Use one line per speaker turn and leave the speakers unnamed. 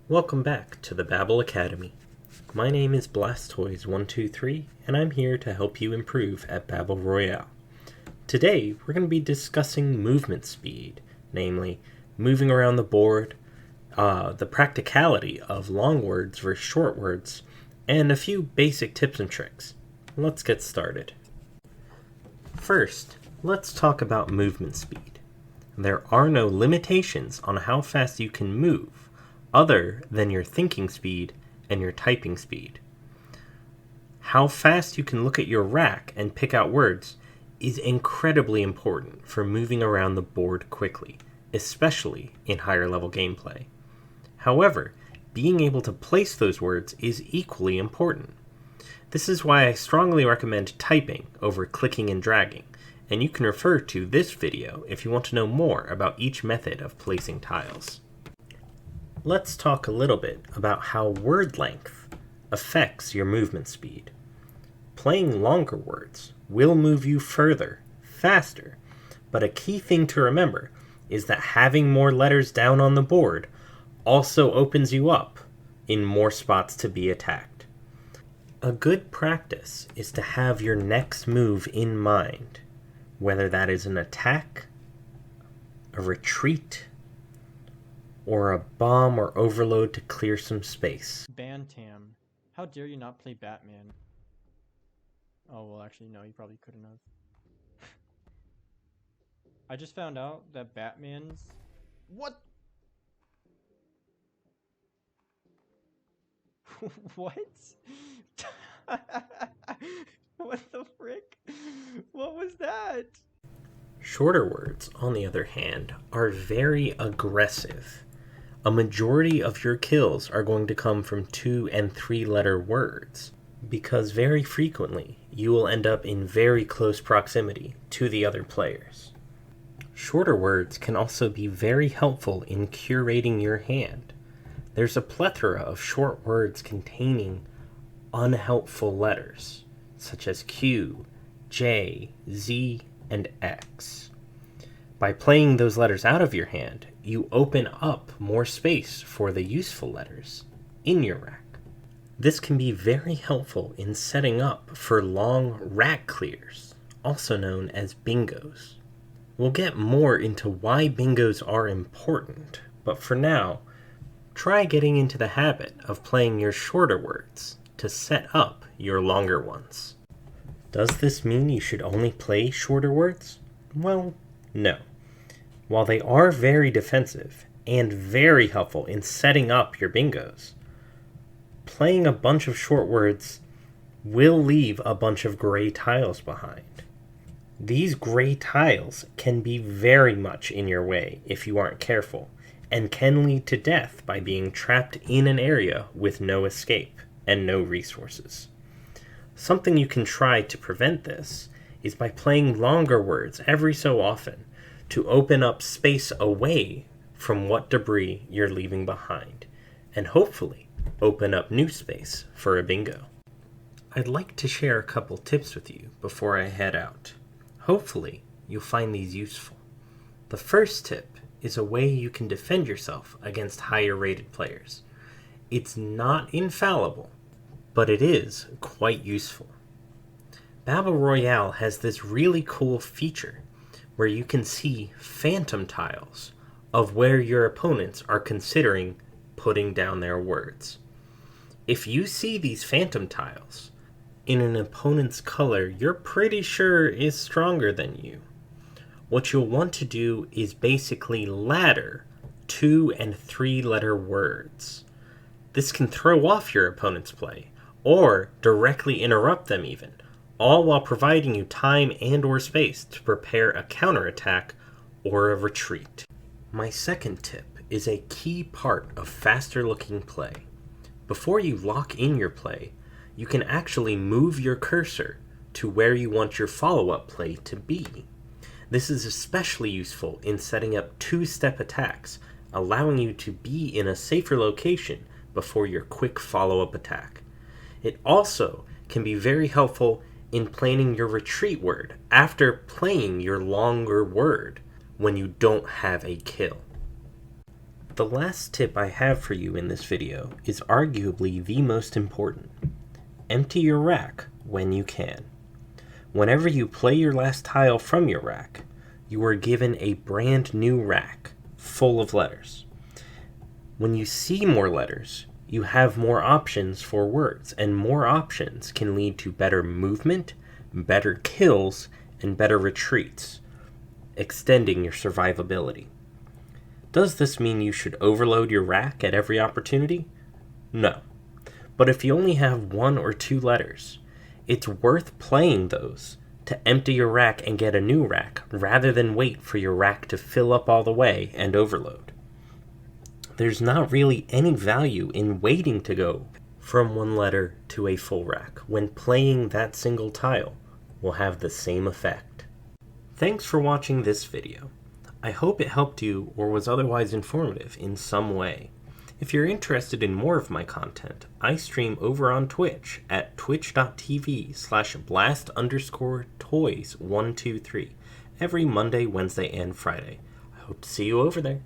Welcome back to the Babble Academy. My name is Blastoise123, and I'm here to help you improve at Babble Royale. Today, we're going to be discussing movement speed, namely, moving around the board, the practicality of long words versus short words, and a few basic tips and tricks. Let's get started. First, let's talk about movement speed. There are no limitations on how fast you can move, other than your thinking speed and your typing speed. How fast you can look at your rack and pick out words is incredibly important for moving around the board quickly, especially in higher level gameplay. However, being able to place those words is equally important. This is why I strongly recommend typing over clicking and dragging, and you can refer to this video if you want to know more about each method of placing tiles. Let's talk a little bit about how word length affects your movement speed. Playing longer words will move you further, faster, but a key thing to remember is that having more letters down on the board also opens you up in more spots to be attacked. A good practice is to have your next move in mind, whether that is an attack, a retreat, or a bomb or overload to clear some space.
Bantam, how dare you not play Batman? Oh, well, actually, no, you probably couldn't have. I just found out that Batman's... What? What? What the frick? What was that?
Shorter words, on the other hand, are very aggressive. A majority of your kills are going to come from 2 and 3 letter words, because very frequently you will end up in very close proximity to the other players. Shorter words can also be very helpful in curating your hand. There's a plethora of short words containing unhelpful letters, such as Q, J, Z, and X. By playing those letters out of your hand, you open up more space for the useful letters in your rack. This can be very helpful in setting up for long rack clears, also known as bingos. We'll get more into why bingos are important, but for now, try getting into the habit of playing your shorter words to set up your longer ones. Does this mean you should only play shorter words? Well, no. While they are very defensive and very helpful in setting up your bingos, playing a bunch of short words will leave a bunch of gray tiles behind. These gray tiles can be very much in your way if you aren't careful, and can lead to death by being trapped in an area with no escape and no resources. Something you can try to prevent this is by playing longer words every so often to open up space away from what debris you're leaving behind, and hopefully open up new space for a bingo. I'd like to share a couple tips with you before I head out. Hopefully you'll find these useful. The first tip is a way you can defend yourself against higher rated players. It's not infallible, but it is quite useful. Babble Royale has this really cool feature where you can see phantom tiles of where your opponents are considering putting down their words. If you see these phantom tiles in an opponent's color you're pretty sure is stronger than you, what you'll want to do is basically ladder 2 and 3 letter words. This can throw off your opponent's play, or directly interrupt them even, all while providing you time and or space to prepare a counterattack or a retreat. My second tip is a key part of faster looking play. Before you lock in your play, you can actually move your cursor to where you want your follow-up play to be. This is especially useful in setting up 2-step attacks, allowing you to be in a safer location before your quick follow-up attack. It also can be very helpful in planning your retreat word after playing your longer word when you don't have a kill. The last tip I have for you in this video is arguably the most important. Empty your rack when you can. Whenever you play your last tile from your rack, you are given a brand new rack full of letters. When you see more letters, you have more options for words, and more options can lead to better movement, better kills, and better retreats, extending your survivability. Does this mean you should overload your rack at every opportunity? No. But if you only have 1 or 2 letters, it's worth playing those to empty your rack and get a new rack, rather than wait for your rack to fill up all the way and overload. There's not really any value in waiting to go from 1 letter to a full rack, when playing that single tile will have the same effect. Thanks for watching this video. I hope it helped you or was otherwise informative in some way. If you're interested in more of my content, I stream over on Twitch at twitch.tv/blast_toys123 every Monday, Wednesday, and Friday. I hope to see you over there.